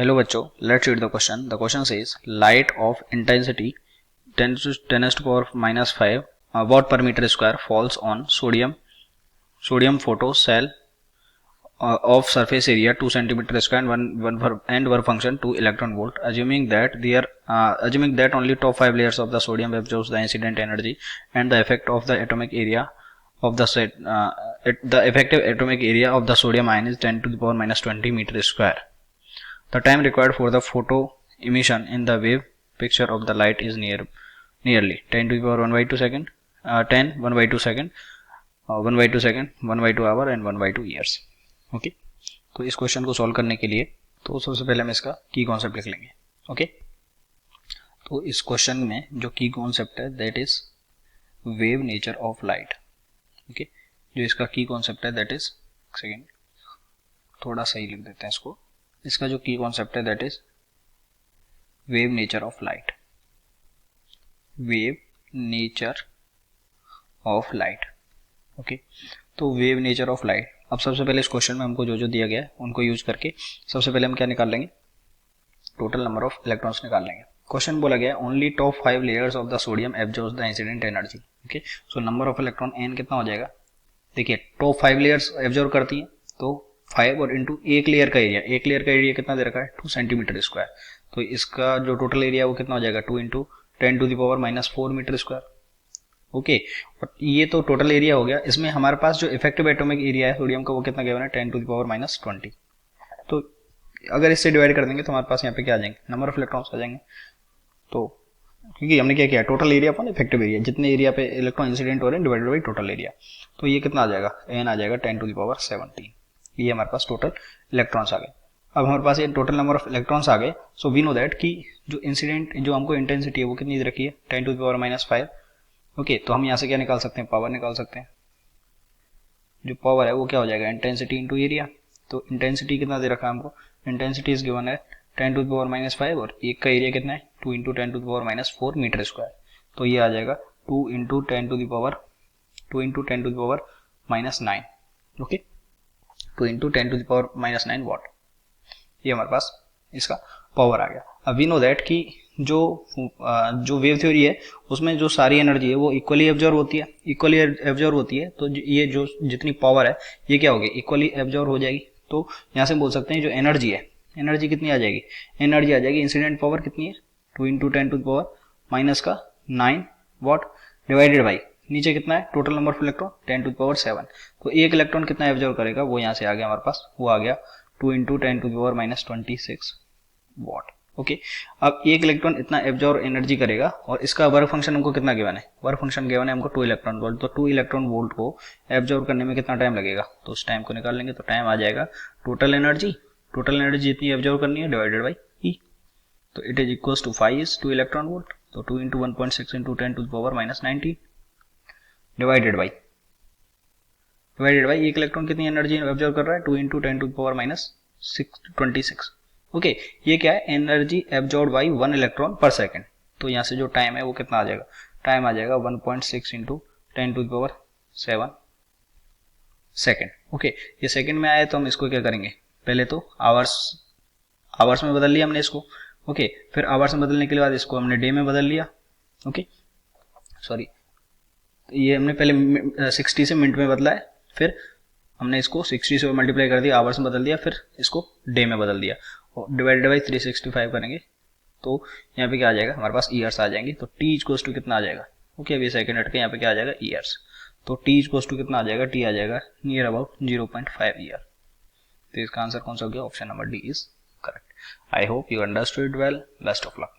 Hello बच्चों, let's read the question. The question says light of intensity 10 to the power minus 5 watt per meter square falls on sodium photo cell of surface area 2 centimeter square and work function 2 electron volt. Assuming that only top 5 layers of the sodium absorbs the incident energy and the effect of the atomic area of the set the effective atomic area of the sodium ion is 10 to the power minus 20 meter square. The time required for the photo emission in the wave picture of the light is nearly 10 to the power 1 by 2 second, 10 1 by 2 second, 1 by 2 second, 1 by 2 hour and 1 by 2 years. Okay, तो इस question को solve करने के लिए तो सबसे पहले हम इसका की कॉन्सेप्ट लिख लेंगे. ओके, तो इस क्वेश्चन में जो की कॉन्सेप्ट है that is wave nature of light. Okay, जो इसका की कॉन्सेप्ट है दैट इज, सेकेंड थोड़ा सही लिख देते हैं इसको. इसका जो की कॉन्सेप्ट है that is wave nature of light. Wave nature of light. Okay, तो वेव नेचर ऑफ लाइट. अब सबसे पहले इस क्वेश्चन में हमको जो जो दिया गया है उनको यूज करके सबसे पहले हम क्या निकाल लेंगे, टोटल नंबर ऑफ इलेक्ट्रॉन्स निकाल लेंगे. क्वेश्चन बोला गया only top 5 layers of the sodium absorbs the incident energy. Okay, so number of electron N कितना हो जाएगा. देखिए टॉप 5 लेयर्स एब्जॉर्ब करती हैं तो 5 और इंटू एक लेयर का एरिया कितना दे रखा है 2 सेंटीमीटर स्क्वायर. तो इसका जो टोटल एरिया वो कितना हो जाएगा 2 into 10 to the power minus 4 metre square. Okay, और ये तो टोटल एरिया हो गया. इसमें हमारे पास जो इफेक्टिव एटॉमिक एरिया है सोडियम का वो कितना गिवन है 10 टू द पावर माइनस 20. तो अगर इससे डिवाइड कर देंगे तो हमारे पास यहाँ पे क्या आ जाएंगे, नंबर ऑफ इलेक्ट्रॉन्स आ जाएंगे. तो क्योंकि हमने क्या किया, total area upon effective area, जितने एरिया पे इलेक्ट्रॉन इंसिडेंट हो रहे हैं डिवाइडेड बाई टोटल एरिया. तो ये कितना आ जाएगा, एन आ जाएगा 10 टू द पावर 17. ये हमारे पास टोटल इलेक्ट्रॉन्स आ गए. अब हमारे पास ये टोटल नंबर ऑफ इलेक्ट्रॉन्स आ गए. सो वी नो दैट कि जो इंसिडेंट जो हमको इंटेंसिटी है वो कितनी दे रखी है 10 to the power minus 5. Okay, तो हम यहाँ से क्या निकाल सकते हैं, पावर निकाल सकते हैं. जो पावर है वो क्या हो जाएगा, इंटेंसिटी इंटू एरिया. तो इंटेंसिटी कितना दे रखा है हमको, इंटेंसिटी इज गिवन है 10 टू द पावर माइनस 5 और एक का एरिया कितना है 2 into 10 to the power minus 4 metre square. तो ये आ जाएगा 2 into 10 to the power minus 9. Okay, 2 into 10 to the power minus 9 watt. ये हमारे पास इसका पावर आ गया. अब वी नो दैट कि जो वेव थ्योरी है उसमें जो सारी एनर्जी है वो इक्वली एब्जॉर्ब होती है. तो ये जो जितनी पावर है ये क्या होगी, इक्वली एब्जॉर्ब हो जाएगी. तो यहाँ से बोल सकते हैं जो एनर्जी है, एनर्जी कितनी आ जाएगी, एनर्जी आ जाएगी इंसिडेंट पावर कितनी है 2 into 10 to the power minus का 9 वॉट डिवाइडेड बाई नीचे कितना है total number of electron 10 to the power 7. तो एक इलेक्ट्रॉन कितना एब्जॉर्ब करेगा वो यहाँ से आ गया हमारे पास, वो आ गया 2 into 10 to the power minus 26 watt. Okay, अब एक इलेक्ट्रॉन इतना एब्जॉर्ब एनर्जी करेगा और इसका वर्क फंक्शन हमको कितना गिवन है, वर्क फंक्शन गिवन है हमको 2 इलेक्ट्रॉन वोल्ट. तो 2 इलेक्ट्रॉन वोल्ट को एब्जॉर्ब करने में कितना टाइम लगेगा, तो उस टाइम को निकाल लेंगे. तो टाइम आ जाएगा टोटल एनर्जी जितनी एब्जॉर्ब करनी है डिवाइडेड बाई ई. तो it is equals to 5 is 2 electron volt. तो 2 into 1.6 into 10 to the power minus 19 divided by एक इलेक्ट्रॉन कितनी एनर्जी एब्जॉर्ब कर रहा है 2 into 10 to the power minus 26. Okay, ये क्या है, energy absorb by 1 electron per second. तो यहाँ से जो टाइम है वो कितना आ जाएगा, टाइम आ जाएगा 1.6 into 10 to the power 7 second. Okay, ये सेकंड में आया तो हम इसको क्या करेंगे, पहले तो आवर्स में बदल लिया हमने इसको. ओके, फिर आवर्स में बदलने के बाद इसको हमने डे में बदल लिया. ओके, सॉरी, ये हमने पहले 60 से मिनट में बदला है, फिर हमने इसको 60 से मल्टीप्लाई कर दिया, आवर्स में बदल दिया, फिर इसको डे में बदल दिया और डिवाइडेड बाई 365 करेंगे. तो यहाँ पे क्या आ जाएगा हमारे पास ईयर्स आ जाएंगे. तो टी इक्वल्स टू कितना आ जाएगा, ओके अभी सेकंड हट के यहाँ पे क्या आ जाएगा ईयर्स. तो टी इक्वल्स टू कितना आ जाएगा, टी आ जाएगा नियर अबाउट 0.5 ईयर. तो इसका आंसर कौन सा हो गया, option number D is correct. I hope you understood well. Best of luck.